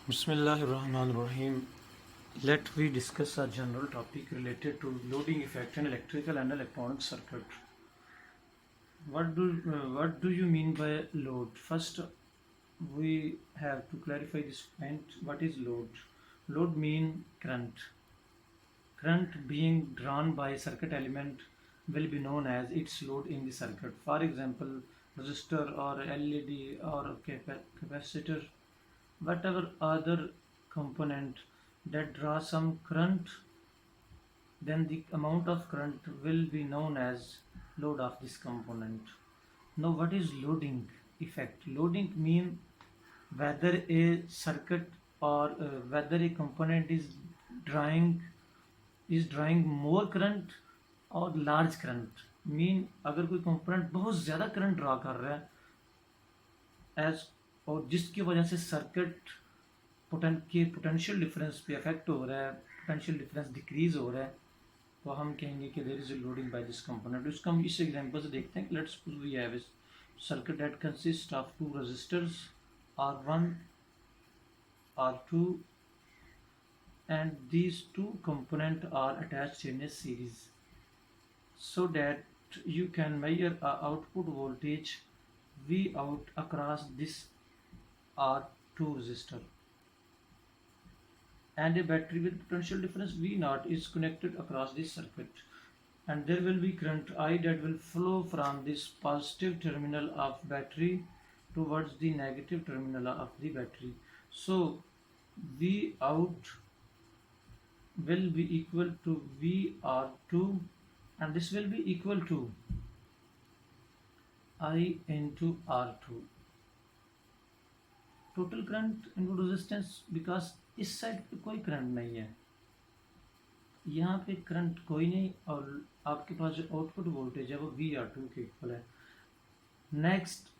Bismillahirrahmanirrahim. Let we discuss a general topic related to loading effect in electrical and electronic circuit. What do you mean by load? First, we have to clarify this point. What is load? Load mean current. Current being drawn by circuit element will be known as its load in the circuit. For example, resistor or LED or capacitor, whatever other component that draw some current, then the amount of current will be known as load of this component. Now, what is loading effect? Loading mean whether a circuit or whether a component drawing drawing more current और large current mean अगर कोई component बहुत ज़्यादा current draw कर रहा है as और जिसकी वजह से सर्किट के पोटेंशियल डिफरेंस पे इफेक्ट हो रहा है, पोटेंशियल डिफरेंस डिक्रीज हो रहा है, तो हम कहेंगे कि there is a loading by this component. इसको हम इस एग्जांपल से देखते हैं। Let's suppose we have a circuit that consist of two resistors R1 R2 and these two components are attached in a series so that you can measure a output voltage V out across this R2 resistor, and a battery with potential difference V naught is connected across this circuit, and there will be current I that will flow from this positive terminal of battery towards the negative terminal of the battery. So V out will be equal to VR2, and this will be equal to I into R2 total current into resistance, because इस side पे कोई current नहीं है, यहाँ पे current कोई नहीं, और आपके पास जो आउटपुट वोल्टेज है वो VR2 के इक्वल है। Next,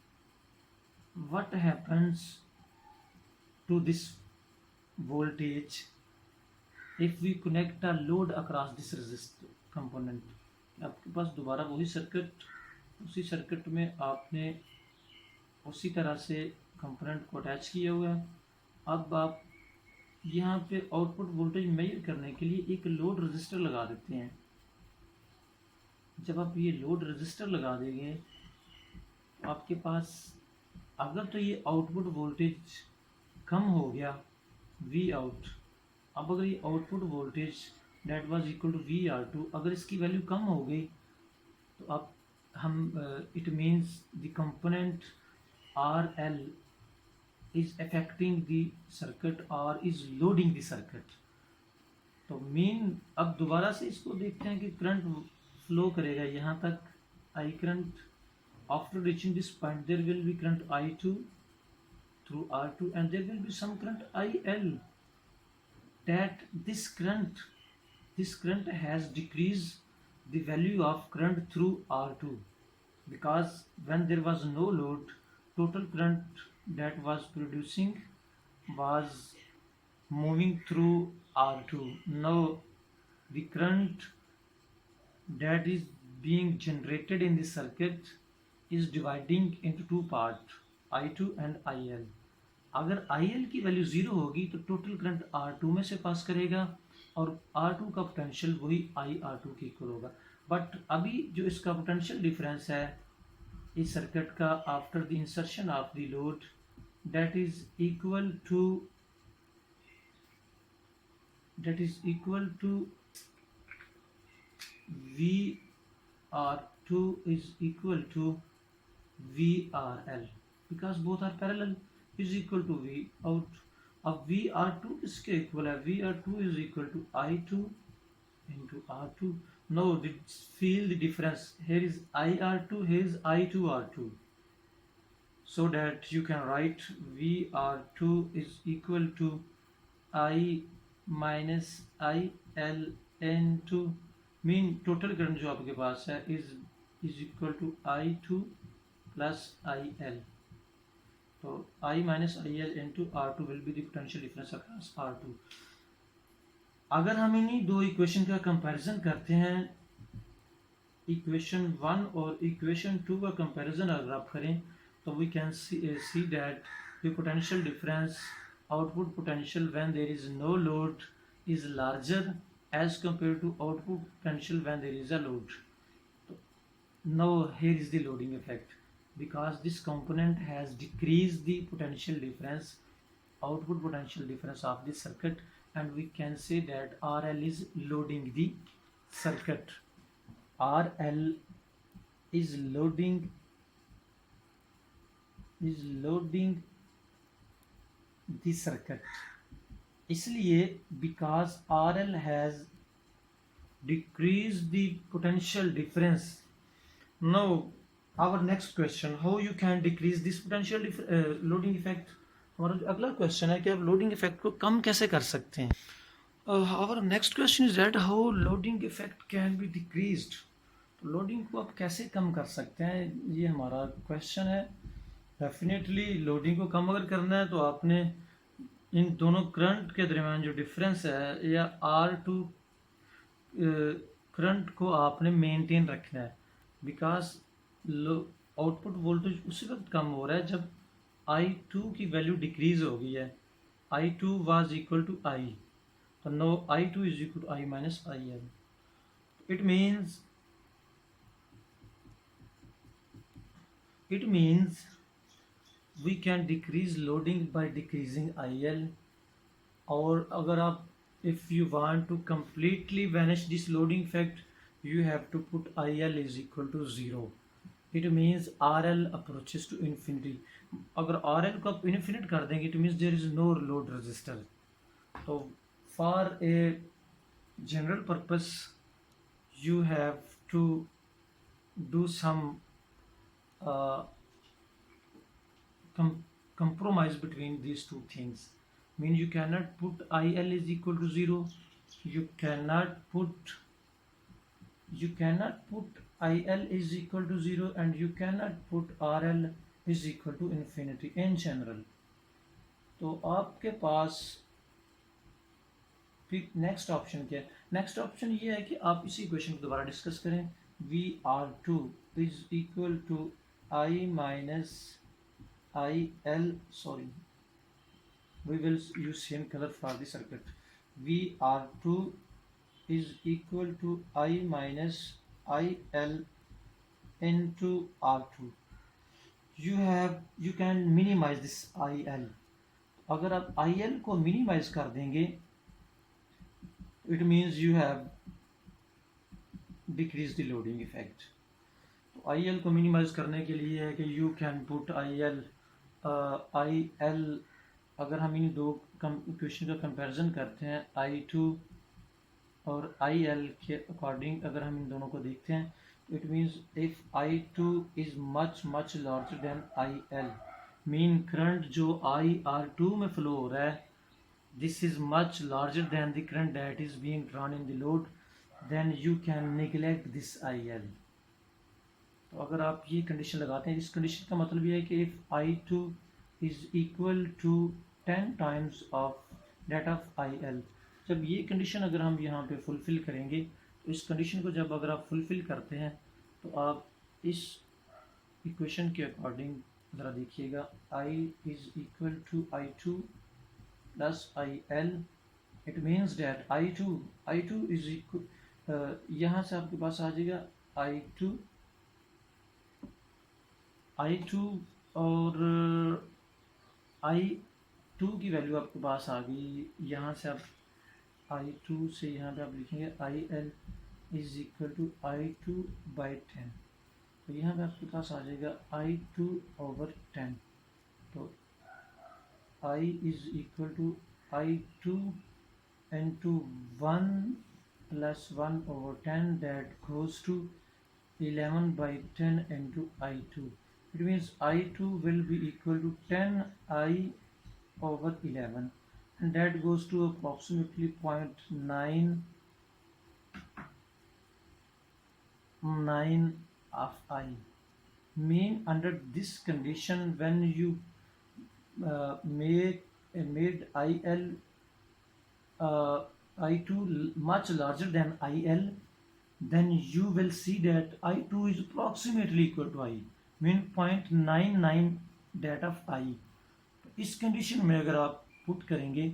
what happens to this voltage if we connect a load across this resistor component. आपके पास दोबारा वही सर्किट, उसी सर्किट में आपने उसी तरह से कंपोनेंट को अटैच किया हुआ है। अब आप यहाँ पे आउटपुट वोल्टेज मेजर करने के लिए एक लोड रेजिस्टर लगा देते हैं। जब आप ये लोड रेजिस्टर लगा देंगे तो आपके पास अगर तो ये आउटपुट वोल्टेज कम हो गया V आउट, अब अगर ये output voltage that was equal to VR2 अगर इसकी वैल्यू कम हो गई तो अब हम it means the component RL is affecting the circuit or is loading the circuit। तो मीन अब दोबारा से इसको देखते हैं कि करंट फ्लो करेगा यहाँ तक I current, after reaching this point there will be current I2 through R2 and there will be some current IL, that this current has decreased the value of current through R2, because when there was no load, total current that was producing was moving through R2. Now the current that is being generated in the circuit is dividing into two parts, I2 and IL। अगर IL की value zero होगी तो total current R2 में से पास करेगा और R2 का potential वही IR2 के इक्वल होगा। बट अभी जो इसका पोटेंशियल डिफरेंस है इस सर्किट का after the insertion of the load, that is equal to VR2 is equal to VRL, because both are parallel, is equal to V out। अब VR2 किसके इक्वल है? VR2 is equal to I2 into R2। now feel the difference, here is IR2, here is I2R2, so that you can write VR2 is equal to I minus IL into, mean total current जो आपके पास है is equal to I2 plus IL। तो I minus IL into R2 will be the potential difference across R2। अगर हम इन्हीं दो equation का कंपैरिजन करते हैं, इक्वेशन 1 और इक्वेशन 2 का कंपैरिजन अगर आप करें तो we can see that the potential difference output potential when there is no load is larger as compared to output potential when there is a load. Now here is the loading effect. Because this component has decreased the potential difference, output potential difference of the circuit, and we can say that RL is loading the circuit. RL is loading the circuit. इसलिए because RL has decreased the potential difference. Now our next question, how you can decrease this potential loading effect. हमारा जो अगला question है कि आप loading effect को कम कैसे कर सकते हैं. Our next question is that how loading effect can be decreased. तो लोडिंग को आप कैसे कम कर सकते हैं, ये हमारा क्वेश्चन है. डेफिनेटली लोडिंग को कम अगर करना है तो आपने इन दोनों करंट के दरमियान जो डिफरेंस है या R2 करंट को आपने मेंटेन रखना है. बिकॉज आउटपुट वोल्टेज उसी वक्त कम हो रहा है जब I2 की वैल्यू डिक्रीज हो गई है. I2 was equal to I, तो no I2 is equal to I minus IL. It means we can decrease loading by decreasing IL. और अगर आप if you want to completely vanish this loading effect, you have to put IL is equal to 0. It means RL approaches to infinity. अगर RL को आप infinite कर देंगे it means there is no load resistor. So for a general purpose you have to do some compromise between these two things. Mean you cannot put IL is equal to 0, you cannot put IL is equal to 0, and you cannot put RL is equal to infinity in general. तो आपके पास फिर next option क्या है. Next option ये है कि आप इसी क्वेश्चन को दोबारा डिस्कस करें. VR2 is equal to I minus IL, sorry, we will use same color for the circuit. VR2 is equal to I minus IL into R2. You can minimize this IL. अगर आप IL को minimize कर देंगे it means you have decreased the loading effect. तो IL को minimize करने के लिए है कि you can put IL अगर हम इन दो इक्वेशन का कंपैरिजन करते हैं I2 और IL के अकॉर्डिंग, अगर हम इन दोनों को देखते हैं तो it means if I2 is much larger than IL, mean current जो IR2 में फ्लो हो रहा है this is much larger than the current that is being drawn in the load, then you can neglect this IL. तो अगर आप ये condition लगाते हैं, इस कंडीशन का मतलब ये है कि if I2 is equal to 10 times of that of IL, जब ये कंडीशन अगर हम यहाँ पे फुलफिल करेंगे तो इस कंडीशन को जब अगर आप फुलफिल करते हैं तो आप इस इक्वेशन के अकॉर्डिंग ज़रा देखिएगा. I is equal to I2 plus IL. It means that I2 is equal, यहाँ से आपके पास आ जाएगा I2 और I2 की वैल्यू आपके पास आ गई. यहाँ से आप I2 से यहाँ पे आप लिखेंगे IL is equal to I2 by 10. तो यहाँ पे आपके पास आ जाएगा I2 ओवर 10. तो I is equal to I2 into 1 plus 1 over 10, that goes to 11 by 10 into I2. It means I2 will be equal to 10I over 11, and that goes to approximately 0.99 of I. Mean under this condition, when you made IL I2 much larger than IL, then you will see that I2 is approximately equal to I, mean 0.99 that of I. इस condition में अगर आप put करेंगे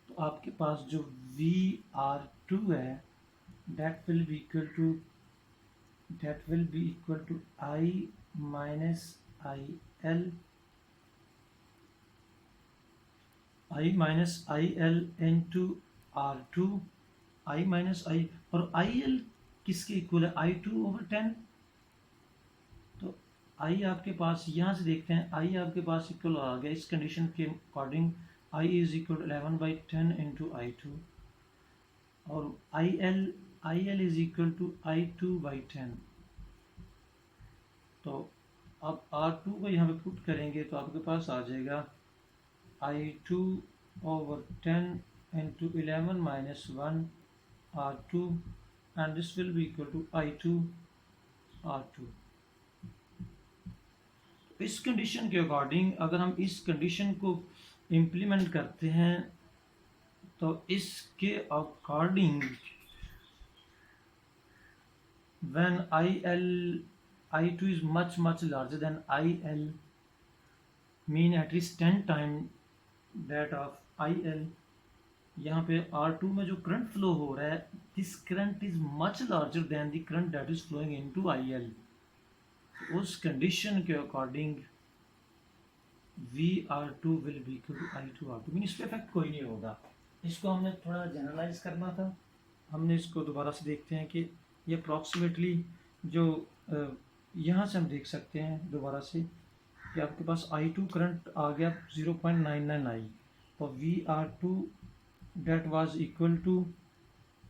तो आपके पास जो VR2 है that will be equal to I minus IL into R2, I minus I, और IL किसके इक्वल है? I2/10। तो I आपके पास यहाँ से देखते हैं, I आपके पास इक्वल आ गया इस कंडीशन के according, I is equal 11/10 into I2, और IL is equal to I2/10। तो अब R2 को यहाँ पे पुट करेंगे तो आपके पास आ जाएगा I2/10 into 11 minus 1 R2, and this will be equal to I2 R2। इस कंडीशन के अकॉर्डिंग अगर हम इस कंडीशन को इम्प्लीमेंट करते हैं तो इसके according when I2 is much larger than IL, mean at least 10 times that of IL, यहाँ पे R2 में जो करंट फ्लो हो रहा है, this current is much larger than the current that is flowing into IL। उस condition के according VR2 will be equal to I2R2, mean इस पर इफेक्ट कोई नहीं होगा। इसको हमने थोड़ा जनरलाइज करना था, हमने इसको दोबारा से देखते हैं कि ये अप्रॉक्सीमेटली जो यहाँ से हम देख सकते हैं दोबारा से कि आपके पास I2 करंट आ गया 0.99I, और VR2 that was equal to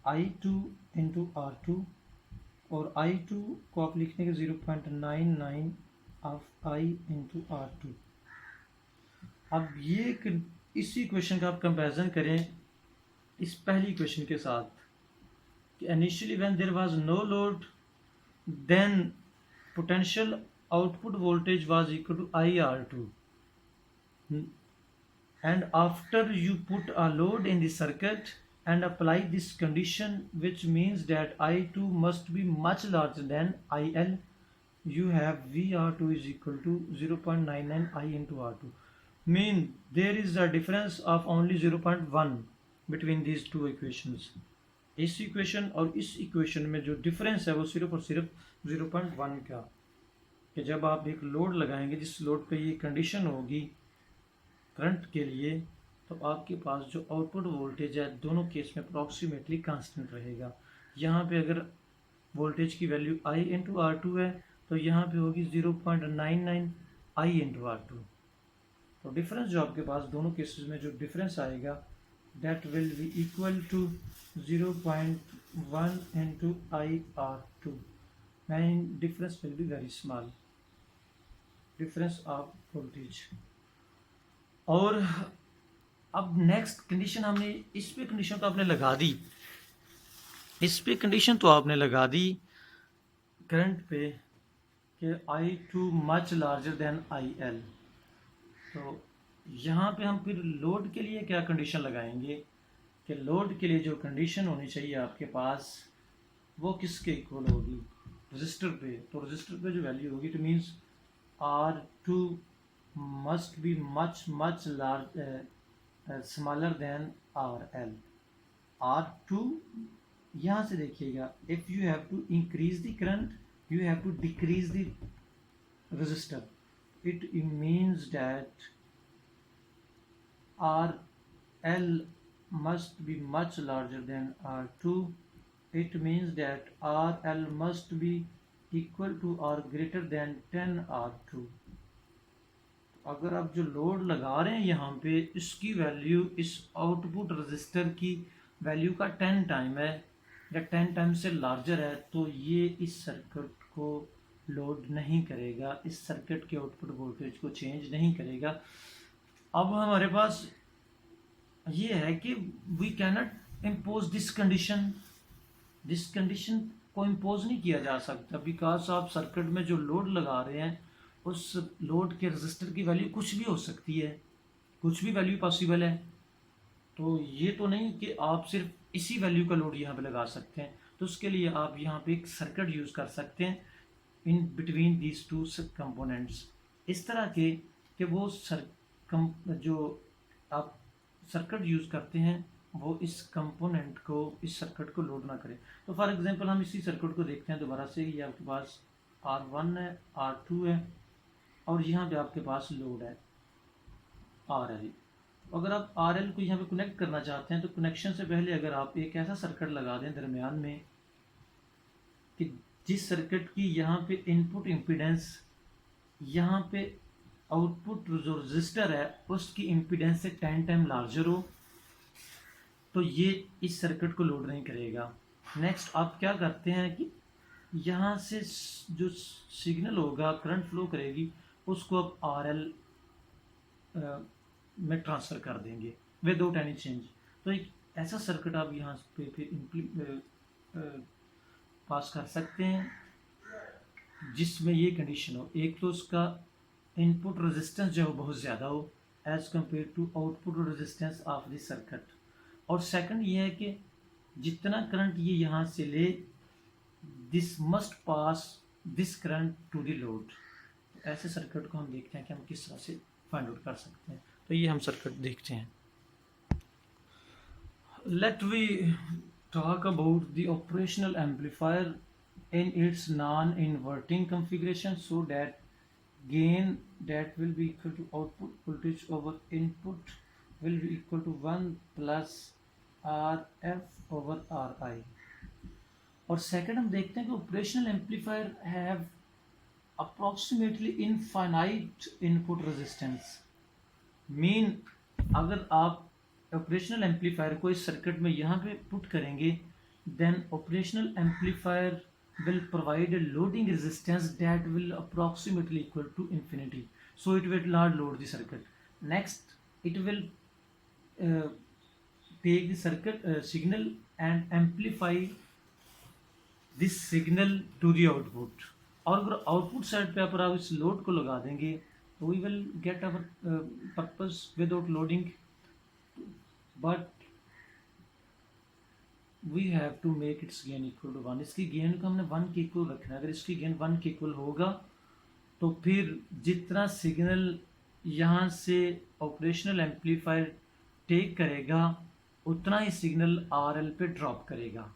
I2 into R2, और I2 को आप लिखने के 0.99 ऑफ I इंटू R2। अब ये इसी इक्वेशन का आप कंपैरिजन करें इस पहली इक्वेशन के साथ कि initially when there was no load then potential output voltage was equal to IR2, and after you put a load in the circuit and apply this condition, which means that I2 must be much larger than IL, you have VR2 is equal to 0.99 I into R2, mean there is a difference of only 0.1 between these two equations। इस equation और इस equation में जो difference है वो सिर्फ और सिर्फ 0.1 का, कि जब आप एक लोड लगाएंगे जिस लोड पे ये कंडीशन होगी करंट के लिए, तो आपके पास जो आउटपुट वोल्टेज है दोनों केस में अप्रॉक्सीमेटली कांस्टेंट रहेगा। यहाँ पे अगर वोल्टेज की वैल्यू I इंटू R2 है तो यहाँ पे होगी 0.99 I इंटू R2। तो डिफरेंस जो आपके पास दोनों केसेस में जो डिफरेंस आएगा that will be equal to 0.1 into IR2, and difference will be very small, difference of voltage। और अब नेक्स्ट कंडीशन हमने इस पे कंडीशन तो आपने लगा दी, इस पे कंडीशन तो आपने लगा दी करंट पे कि I2 much larger than IL। तो यहाँ पे हम फिर लोड के लिए क्या कंडीशन लगाएंगे कि लोड के लिए जो कंडीशन होनी चाहिए आपके पास वो किसके इक्वल होगी? रजिस्टर पे। तो रजिस्टर पे जो वैल्यू होगी तो means R2 must be much large smaller than RL। R2 यहाँ से देखिएगा, if you have to increase the current you have to decrease the resistor, it means that RL must be much larger than R2, it means that RL must be equal to or greater than 10 R2। अगर आप जो load लगा रहे हैं यहाँ पे इसकी value इस आउटपुट रजिस्टर की वैल्यू का 10 टाइम है या 10 टाइम से लार्जर है, तो ये इस सर्किट को लोड नहीं करेगा, इस सर्किट के आउटपुट वोल्टेज को चेंज नहीं करेगा। अब हमारे पास ये है कि we cannot impose this condition, this condition को इम्पोज नहीं किया जा सकता बिकॉज आप सर्किट में जो लोड लगा रहे हैं उस लोड के रजिस्टर की वैल्यू कुछ भी हो सकती है, कुछ भी वैल्यू पॉसिबल है। तो ये तो नहीं कि आप सिर्फ इसी वैल्यू का लोड यहाँ पे लगा सकते हैं, तो उसके लिए आप यहाँ पे एक सर्किट यूज़ कर सकते हैं in between these two components, इस तरह के कि वो जो आप सर्किट यूज़ करते हैं वो इस कंपोनेंट को, इस सर्किट को लोड ना करे। तो फॉर एग्जांपल हम इसी सर्किट को देखते हैं दोबारा से। ये आपके पास R1 है, R2 है और यहाँ पे आपके पास लोड है RL। अगर आप RL को यहाँ पे कनेक्ट करना चाहते हैं तो कनेक्शन से पहले अगर आप एक ऐसा सर्किट लगा दें दरमियान में कि जिस सर्किट की यहाँ पे इनपुट इम्पीडेंस यहाँ पे आउटपुट जो रजिस्टर है उसकी इम्पीडेंस से 10 टाइम लार्जर हो, तो ये इस सर्किट को लोड नहीं करेगा। नेक्स्ट आप क्या करते हैं कि यहाँ से जो सिग्नल होगा, करंट फ्लो करेगी, उसको आप RL में ट्रांसफ़र कर देंगे विदाउट एनी चेंज। तो एक ऐसा सर्किट आप यहाँ पे फिर पास कर सकते हैं जिसमें ये कंडीशन हो, एक तो उसका इनपुट रेजिस्टेंस जो है बहुत ज़्यादा हो as compare to output resistance of this circuit, और सेकंड ये है कि जितना करंट ये यहाँ से ले this must pass this current to the load. ऐसे सर्किट को हम देखते हैं कि हम किस तरह से फाइंड आउट कर सकते हैं। तो ये हम सर्किट देखते हैं। Let we talk about the operational amplifier in its non-inverting configuration, so that gain that will be equal to output voltage over input will be equal to 1 plus RF over RI। और second हम देखते हैं कि operational amplifier have approximately infinite input resistance. Mean अगर आप operational amplifier को इस circuit में यहाँ पे पुट करेंगे, then operational amplifier will provide a loading resistance that will approximately equal to infinity, so it will not load the circuit. Next it will take the circuit signal and amplify this signal to the output। और अगर output side पे आप इस load को लगा देंगे तो we will get our purpose without loading, but we have to make its gain equal to 1। इसकी गेन को हमने 1 के इक्वल रखना है। अगर इसकी गेन 1 के इक्वल होगा तो फिर जितना सिग्नल यहाँ से ऑपरेशनल एम्पलीफायर टेक करेगा उतना ही सिग्नल RL पे ड्रॉप करेगा।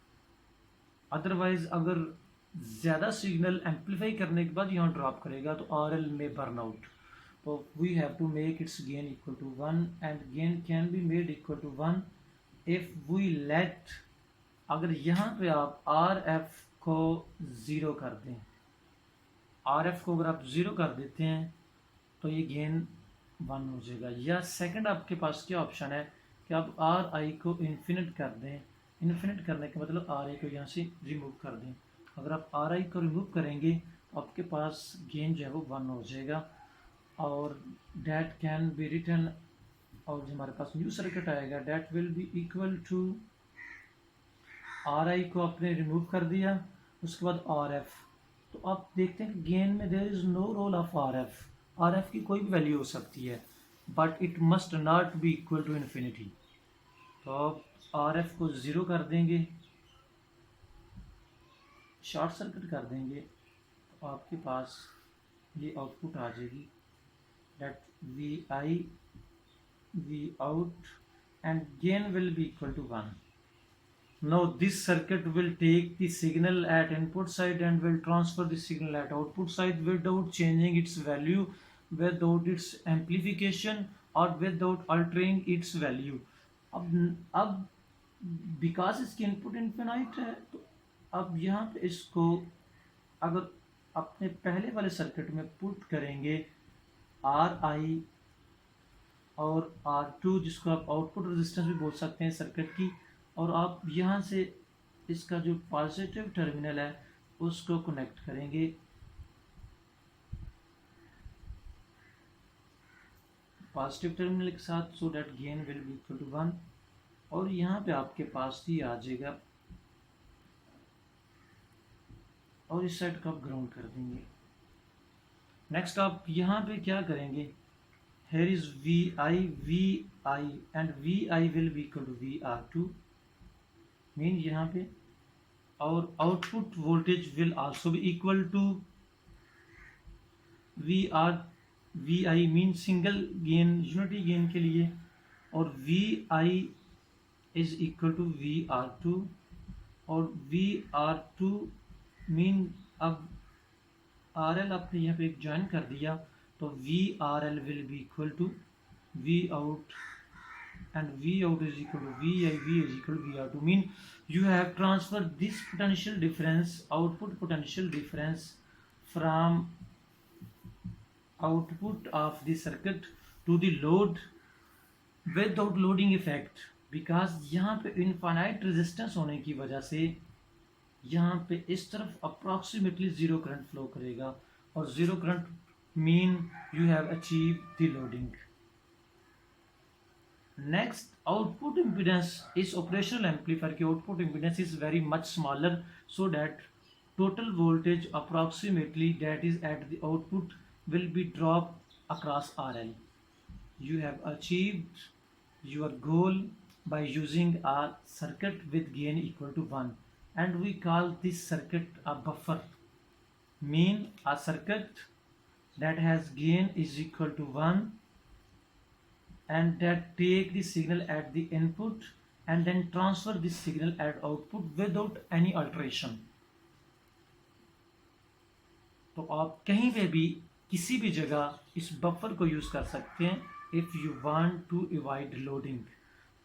अदरवाइज अगर ज़्यादा सिग्नल एम्पलीफाई करने के बाद यहाँ ड्रॉप करेगा तो RL में बर्न आउट। तो we have to make its gain equal to 1 and gain can be made equal to 1 if we let, अगर यहाँ पे आप RF को 0 कर दें, RF को अगर आप 0 कर देते हैं तो ये गेन 1 हो जाएगा। या सेकंड आपके पास क्या ऑप्शन है कि आप RI को इन्फिनिट कर दें। इन्फिनिट करने का मतलब RI को यहाँ से रिमूव कर दें। अगर आप RI को रिमूव करेंगे तो आपके पास गेन जो है वो 1 हो जाएगा, और डैट कैन बी रिटन, और जो हमारे पास न्यू सर्किट आएगा that will be equal to RI को आपने रिमूव कर दिया, उसके बाद RF। तो आप देखते हैं कि गेन में there is no role of RF की कोई भी वैल्यू हो सकती है, but it must not be equal to infinity. तो आप RF को 0 कर देंगे, शॉर्ट सर्किट कर देंगे, तो आपके पास ये आउटपुट आ जाएगी that VI V out and gain will be equal to 1। Now this circuit will take the signal at input side and will transfer the signal at output side without changing its value, without its amplification or without altering its value। अब because इसकी input infinite है तो अब यहाँ पे इसको अगर अपने पहले वाले सर्किट में पुट करेंगे RI और R2, जिसको आप आउटपुट रेजिस्टेंस भी बोल सकते हैं सर्किट की, और आप यहाँ से इसका जो पॉजिटिव टर्मिनल है उसको कनेक्ट करेंगे पॉजिटिव टर्मिनल के साथ, so that gain will be equal to 1। और यहाँ पे आपके पास ही आ जाएगा और इस साइड को आप ग्राउंड कर देंगे। नेक्स्ट आप यहाँ पे क्या करेंगे, here is VI and VI will be equal to VR2 mean यहाँ पे, और output voltage will also be equal to VI mean single gain unity gain के लिए, और V I is equal to V R two, और V R two mean अब R L आपने यहाँ पे एक ज्वाइन कर दिया, तो V R L will be equal to V out, and V out is equal to VI, V is equal to VR2. Mean you have transferred this potential difference, output potential difference, from output of the circuit to the load without loading effect, because यहाँ पे infinite resistance होने की वजह से यहाँ पे इस तरफ approximately zero current flow करेगा, और zero current mean you have achieved the loading. Next, output impedance is operational amplifier की output impedance is very much smaller, so that total voltage approximately that is at the output will be dropped across RL. You have achieved your goal by using a circuit with gain equal to 1, and we call this circuit a buffer. Mean a circuit that has gain is equal to 1 and that take the signal at the input and then transfer this signal at output without any alteration. तो आप कहीं पे भी किसी भी जगह इस buffer को यूज कर सकते हैं if you want to avoid loading.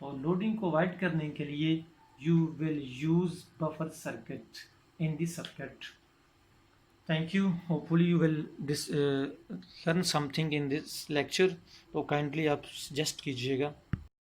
तो लोडिंग को अवॉइड करने के लिए you will use buffer circuit in this circuit. Thank you. Hopefully you will learn something in this lecture. तो kindly आप suggest कीजिएगा।